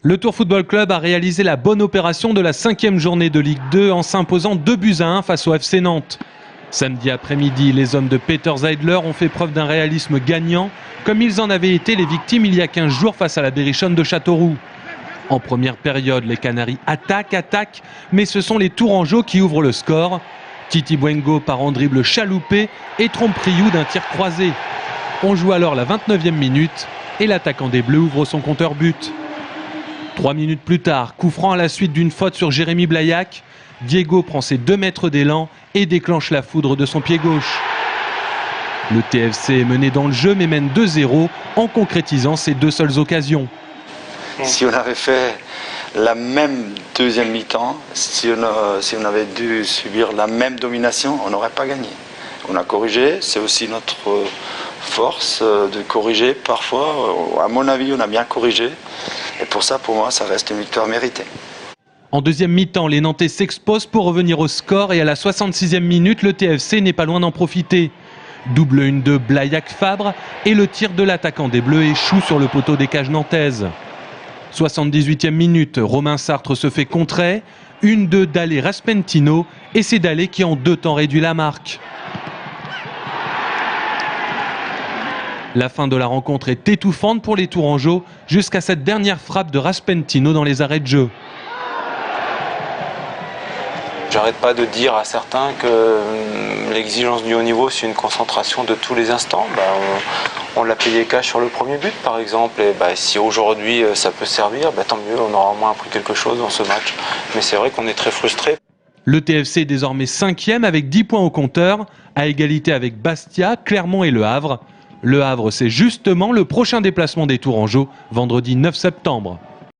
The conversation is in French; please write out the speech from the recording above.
Le Tours Football Club a réalisé la bonne opération de la 5e journée de Ligue 2 en s'imposant 2-1 face au FC Nantes. Samedi après-midi, les hommes de Peter Zeidler ont fait preuve d'un réalisme gagnant, comme ils en avaient été les victimes il y a 15 jours face à la Berrichonne de Châteauroux. En première période, les Canaries attaquent, mais ce sont les Tourangeaux qui ouvrent le score. Titi Bwengo part en dribble chaloupé et trompe Priou d'un tir croisé. On joue alors la 29e minute et l'attaquant des Bleus ouvre son compteur but. 3 minutes plus tard, coup franc à la suite d'une faute sur Jérémy Blaillac. Diego prend ses 2 mètres d'élan et déclenche la foudre de son pied gauche. Le TFC est mené dans le jeu mais mène 2-0 en concrétisant ses 2 seules occasions. Si on avait fait la même deuxième mi-temps, si on avait dû subir la même domination, on n'aurait pas gagné. On a corrigé, c'est aussi notre force de corriger parfois. À mon avis, on a bien corrigé. Et pour ça, pour moi, ça reste une victoire méritée. En deuxième mi-temps, les Nantais s'exposent pour revenir au score et à la 66e minute, le TFC n'est pas loin d'en profiter. Double 1-2 Blaillac-Fabre et le tir de l'attaquant des Bleus échoue sur le poteau des cages nantaises. 78e minute, Romain Sartre se fait contrer. 1-2 Dallé Raspentino et c'est Dallé qui en 2 temps réduit la marque. La fin de la rencontre est étouffante pour les Tourangeaux jusqu'à cette dernière frappe de Raspentino dans les arrêts de jeu. J'arrête pas de dire à certains que l'exigence du haut niveau, c'est une concentration de tous les instants. On l'a payé cash sur le premier but, par exemple. Et si aujourd'hui ça peut servir, tant mieux, on aura au moins appris quelque chose dans ce match. Mais c'est vrai qu'on est très frustrés. Le TFC est désormais 5e avec 10 points au compteur, à égalité avec Bastia, Clermont et Le Havre. Le Havre, c'est justement le prochain déplacement des Tourangeaux, vendredi 9 septembre.